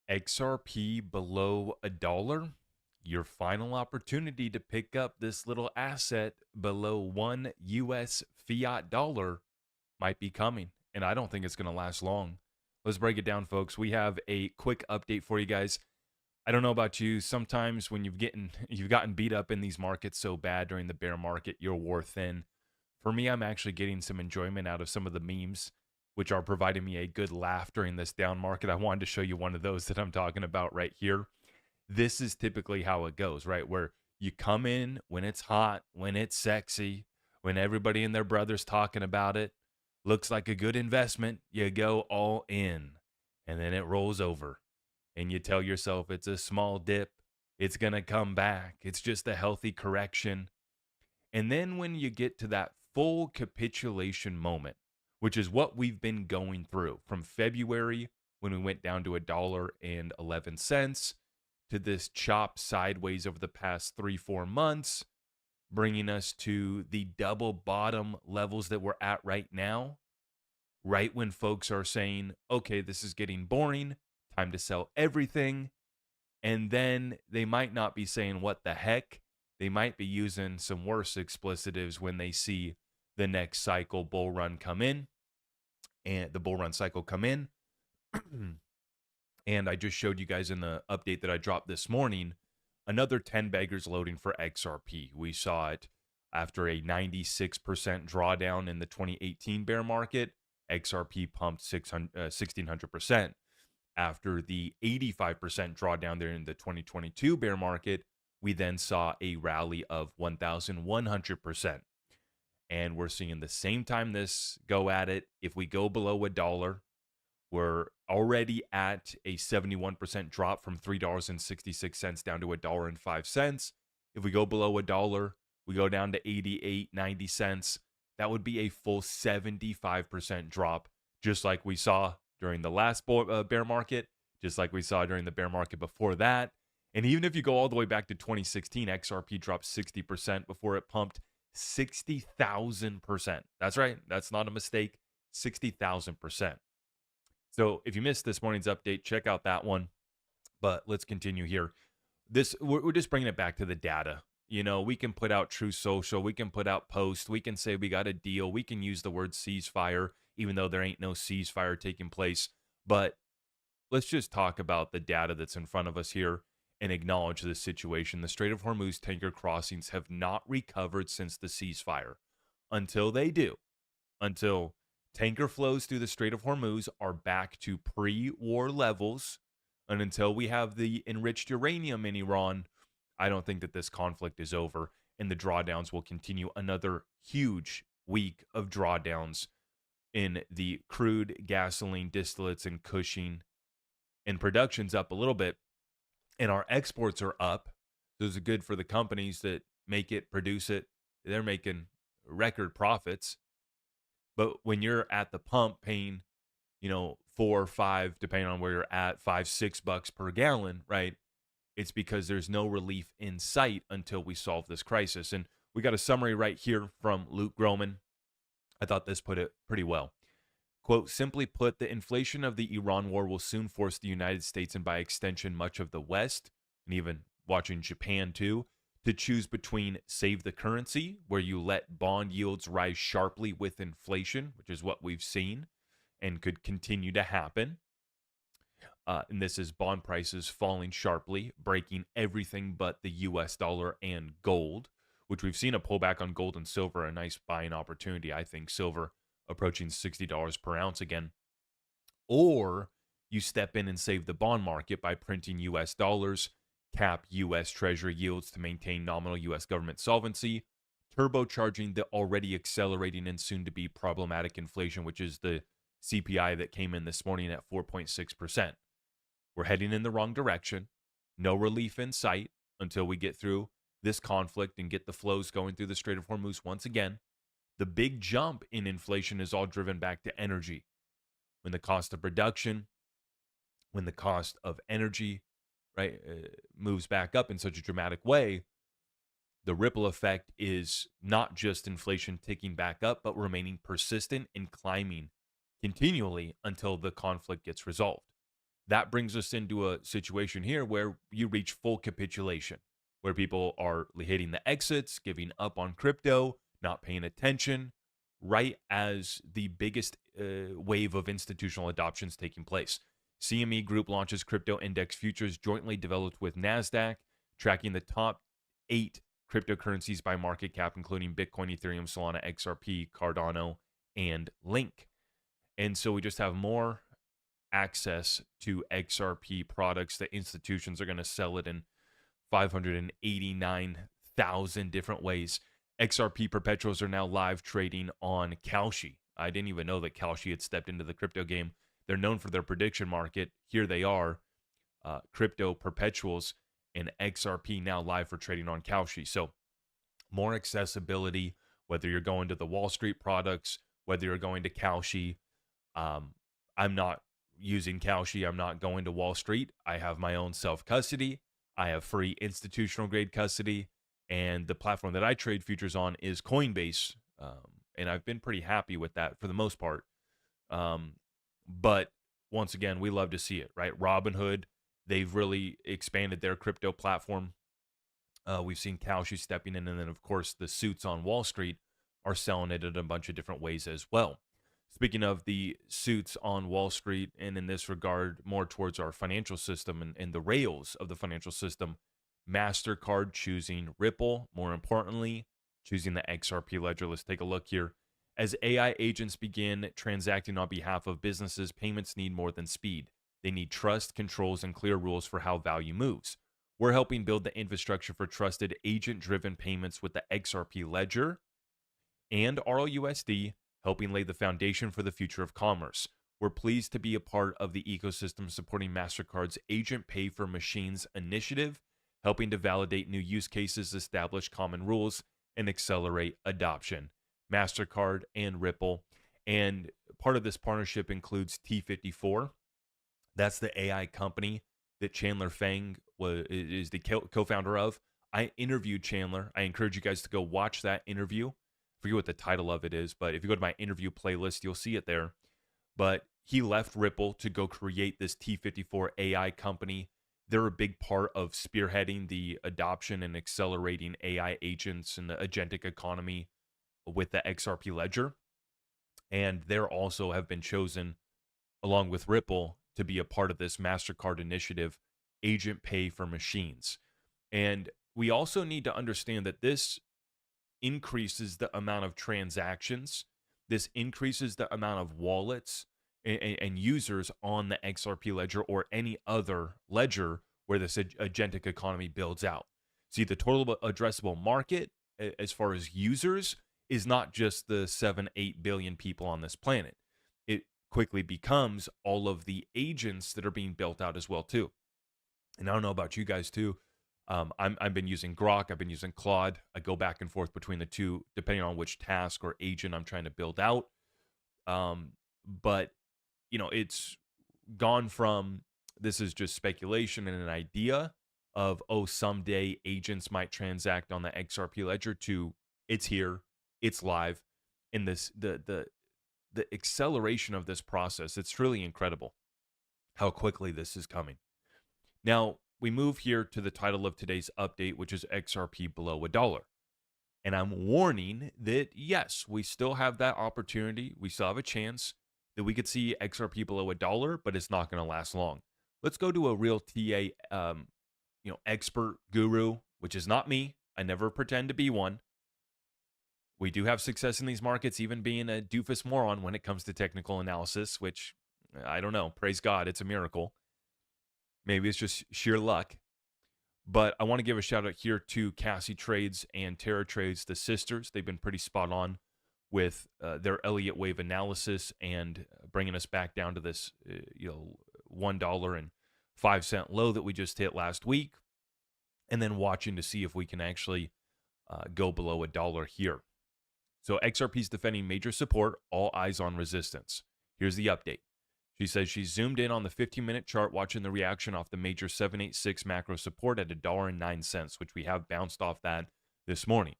XRP below $1, your final opportunity to pick up this little asset below 1 US fiat dollar might be coming. And I don't think it's going to last long. Let's break it down, folks. We have a quick update for you guys. I don't know about you. Sometimes when you've gotten beat up in these markets so bad during the bear market, you're wore thin. For me, I'm actually getting some enjoyment out of some of the memes, which are providing me a good laugh during this down market. I wanted to show you one of those that I'm talking about right here. This is typically how it goes, right? Where you come in when it's hot, when it's sexy, when everybody and their brother's talking about it, looks like a good investment, you go all in. And then it rolls over and you tell yourself it's a small dip, it's going to come back. It's just a healthy correction. And then when you get to that full capitulation moment, which is what we've been going through from February when we went down to $1.11 to this chop sideways over the past 3-4 months, bringing us to the double bottom levels that we're at right now, right when folks are saying, okay, this is getting boring, time to sell everything. And then they might not be saying what the heck. They might be using some worse explicitives when they see the next cycle bull run come in and the bull run cycle come in. And I just showed you guys in the update that I dropped this morning another 10 baggers loading for XRP. We saw it after a 96% drawdown in the 2018 bear market. XRP pumped 1,600%. After the 85% drawdown there in the 2022 bear market, we then saw a rally of 1,100%. And we're seeing the same time this go at it. If we go below $1, we're already at a 71% drop from $3.66 down to $1.05. If we go below $1, we go down to 88, 90 cents. That would be a full 75% drop, just like we saw during the last bear market, just like we saw during the bear market before that. And even if you go all the way back to 2016, XRP dropped 60% before it pumped 60,000%. That's right. That's not a mistake. 60,000%. So if you missed this morning's update, check out that one. But let's continue here. We're just bringing it back to the data. You know, we can put out True Social, we can put out posts, we can say we got a deal, we can use the word ceasefire, even though there ain't no ceasefire taking place. But let's just talk about the data that's in front of us here and acknowledge this situation. The Strait of Hormuz tanker crossings have not recovered since the ceasefire. Until they do, until tanker flows through the Strait of Hormuz are back to pre-war levels, and until we have the enriched uranium in Iran, I don't think that this conflict is over, and the drawdowns will continue. Another huge week of drawdowns in the crude, gasoline, distillates, and Cushing. And production's up a little bit, and our exports are up. Those are good for the companies that make it, produce it. They're making record profits. But when you're at the pump paying, $4 or $5, depending on where you're at, $5-6 per gallon, right? It's because there's no relief in sight until we solve this crisis. And we got a summary right here from Luke Gromen. I thought this put it pretty well. Quote, simply put, the inflation of the Iran war will soon force the United States and by extension much of the West, and even watching Japan too, to choose between save the currency, where you let bond yields rise sharply with inflation, which is what we've seen and could continue to happen. And this is bond prices falling sharply, breaking everything but the US dollar and gold, which we've seen a pullback on gold and silver, a nice buying opportunity. I think silver approaching $60 per ounce again. Or you step in and save the bond market by printing US dollars, cap US Treasury yields to maintain nominal US government solvency, turbocharging the already accelerating and soon to be problematic inflation, which is the CPI that came in this morning at 4.6%. We're heading in the wrong direction. No relief in sight until we get through this conflict and get the flows going through the Strait of Hormuz once again. The big jump in inflation is all driven back to energy. When the cost of production, when the cost of energy, right, moves back up in such a dramatic way, the ripple effect is not just inflation ticking back up, but remaining persistent and climbing continually until the conflict gets resolved. That brings us into a situation here where you reach full capitulation, where people are hitting the exits, giving up on crypto, not paying attention, right as the biggest wave of institutional adoption is taking place. CME Group launches crypto index futures jointly developed with NASDAQ, tracking the top 8 cryptocurrencies by market cap, including Bitcoin, Ethereum, Solana, XRP, Cardano, and Link. And so we just have more access to XRP products. The institutions are going to sell it in 589,000 different ways. XRP perpetuals are now live trading on Kalshi. I didn't even know that Kalshi had stepped into the crypto game. They're known for their prediction market. Here they are, crypto perpetuals and XRP now live for trading on Kalshi. So more accessibility, whether you're going to the Wall Street products, whether you're going to Kalshi. I'm not using Kalshi. I'm not going to Wall Street. I have my own self-custody. I have free institutional grade custody. And the platform that I trade futures on is Coinbase. And I've been pretty happy with that for the most part. But once again, we love to see it, right? Robinhood, they've really expanded their crypto platform. We've seen Kalshi stepping in. And then, of course, the suits on Wall Street are selling it in a bunch of different ways as well. Speaking of the suits on Wall Street, and in this regard, more towards our financial system and the rails of the financial system, MasterCard choosing Ripple, more importantly, choosing the XRP ledger. Let's take a look here. As AI agents begin transacting on behalf of businesses, payments need more than speed. They need trust, controls, and clear rules for how value moves. We're helping build the infrastructure for trusted agent-driven payments with the XRP ledger and RLUSD, helping lay the foundation for the future of commerce. We're pleased to be a part of the ecosystem supporting MasterCard's Agent Pay for Machines initiative, helping to validate new use cases, establish common rules, and accelerate adoption. MasterCard and Ripple. And part of this partnership includes T54. That's the AI company that Chandler Fang is the co-founder of. I interviewed Chandler. I encourage you guys to go watch that interview. I forget what the title of it is, but if you go to my interview playlist, you'll see it there. But he left Ripple to go create this T54 AI company. They're a big part of spearheading the adoption and accelerating AI agents and the agentic economy with the XRP ledger. And they also have been chosen, along with Ripple, to be a part of this MasterCard initiative, Agent Pay for Machines. And we also need to understand that this increases the amount of transactions. This increases the amount of wallets and users on the XRP ledger or any other ledger where this agentic economy builds out. See, the total addressable market as far as users is not just the 7-8 billion people on this planet. It quickly becomes all of the agents that are being built out as well too. And I don't know about you guys too. I've been using Grok. I've been using Claude. I go back and forth between the two, depending on which task or agent I'm trying to build out. But, you know, it's gone from this is just speculation and an idea of, oh, someday agents might transact on the XRP ledger to it's here, it's live. And this the acceleration of this process, it's really incredible how quickly this is coming. Now, we move here to the title of today's update, which is XRP below $1. And I'm warning that, yes, we still have that opportunity. We still have a chance that we could see XRP below $1, but it's not going to last long. Let's go to a real TA, expert guru, which is not me. I never pretend to be one. We do have success in these markets, even being a doofus moron when it comes to technical analysis, which I don't know. Praise God, it's a miracle. Maybe it's just sheer luck. But I want to give a shout out here to Cassie Trades and Terra Trades, the sisters. They've been pretty spot on with their Elliott wave analysis and bringing us back down to this, $1.05 low that we just hit last week, and then watching to see if we can actually go below $1 here. So XRP is defending major support, all eyes on resistance. Here's the update. She says she zoomed in on the 15-minute chart, watching the reaction off the major 786 macro support at $1.09, which we have bounced off that this morning.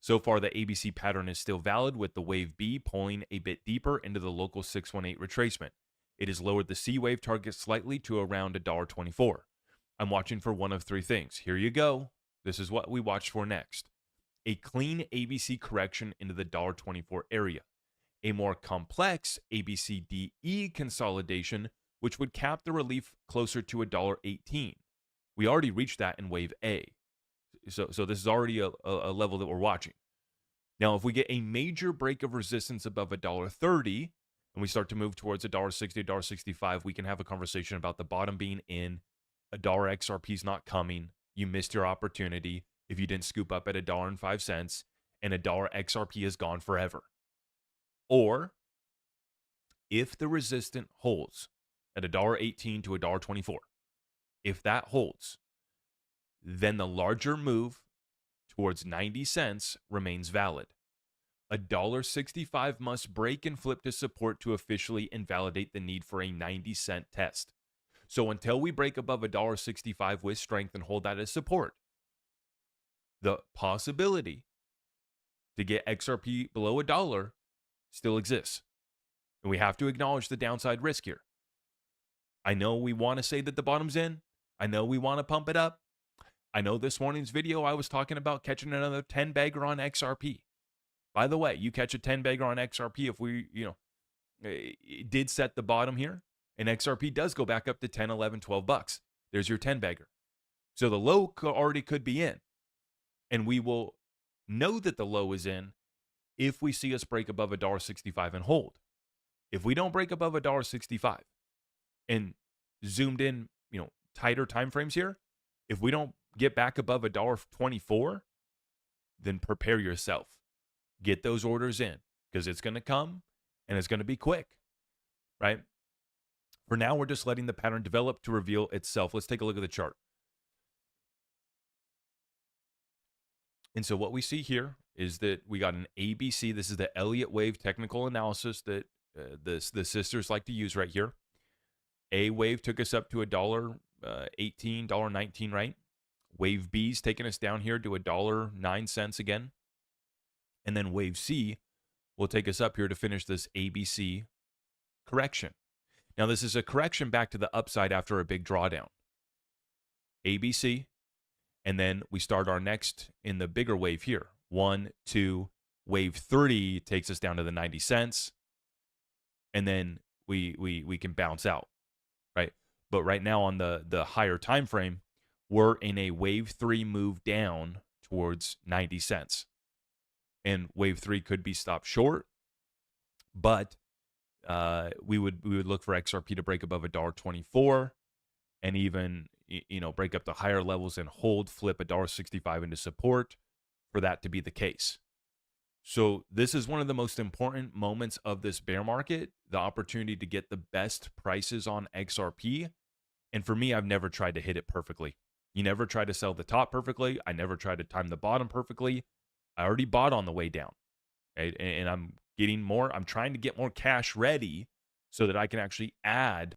So far, the ABC pattern is still valid, with the wave B pulling a bit deeper into the local 618 retracement. It has lowered the C wave target slightly to around $1.24. I'm watching for one of three things. Here you go. This is what we watched for next. A clean ABC correction into the $1.24 area. A more complex ABCDE consolidation, which would cap the relief closer to $1.18. We already reached that in wave A. So this is already a level that we're watching. Now, if we get a major break of resistance above $1.30 and we start to move towards $1.60, $1.65, we can have a conversation about the bottom being in. $1 XRP is not coming. You missed your opportunity if you didn't scoop up at $1.05, and $1 XRP is gone forever. Or if the resistance holds at $1.18 to $1.24, if that holds, then the larger move towards 90 cents remains valid. $1.65 must break and flip to support to officially invalidate the need for a 90-cent test. So until we break above $1.65 with strength and hold that as support, the possibility to get XRP below $1 still exists. And we have to acknowledge the downside risk here. I know we want to say that the bottom's in. I know we want to pump it up. I know this morning's video I was talking about catching another 10 bagger on XRP. By the way, you catch a 10 bagger on XRP if we, it did set the bottom here, and XRP does go back up to 10, 11, 12 bucks. There's your 10 bagger. So the low already could be in. And we will know that the low is in if we see us break above $1.65 and hold. If we don't break above $1.65 and zoomed in, tighter time frames here, if we don't get back above $1.24, then prepare yourself. Get those orders in because it's going to come and it's going to be quick, right? For now, we're just letting the pattern develop to reveal itself. Let's take a look at the chart. And so what we see here is that we got an ABC. This is the Elliott wave technical analysis that the sisters like to use right here. A wave took us up to $1.18, $1.19, right? Wave B's taking us down here to $1.09 again. And then wave C will take us up here to finish this ABC correction. Now, this is a correction back to the upside after a big drawdown. ABC, and then we start our next in the bigger wave here. 1, 2, wave 3 takes us down to the 90 cents. And then we can bounce out, right? But right now on the higher time frame, we're in a wave 3 move down towards 90 cents. And wave 3 could be stopped short, but we would look for XRP to break above $1.24 and even break up the higher levels and hold, flip $1.65 into support for that to be the case. So this is one of the most important moments of this bear market, the opportunity to get the best prices on XRP. And for me, I've never tried to hit it perfectly. You never try to sell the top perfectly. I never tried to time the bottom perfectly. I already bought on the way down, right? And I'm getting more. I'm trying to get more cash ready so that I can actually add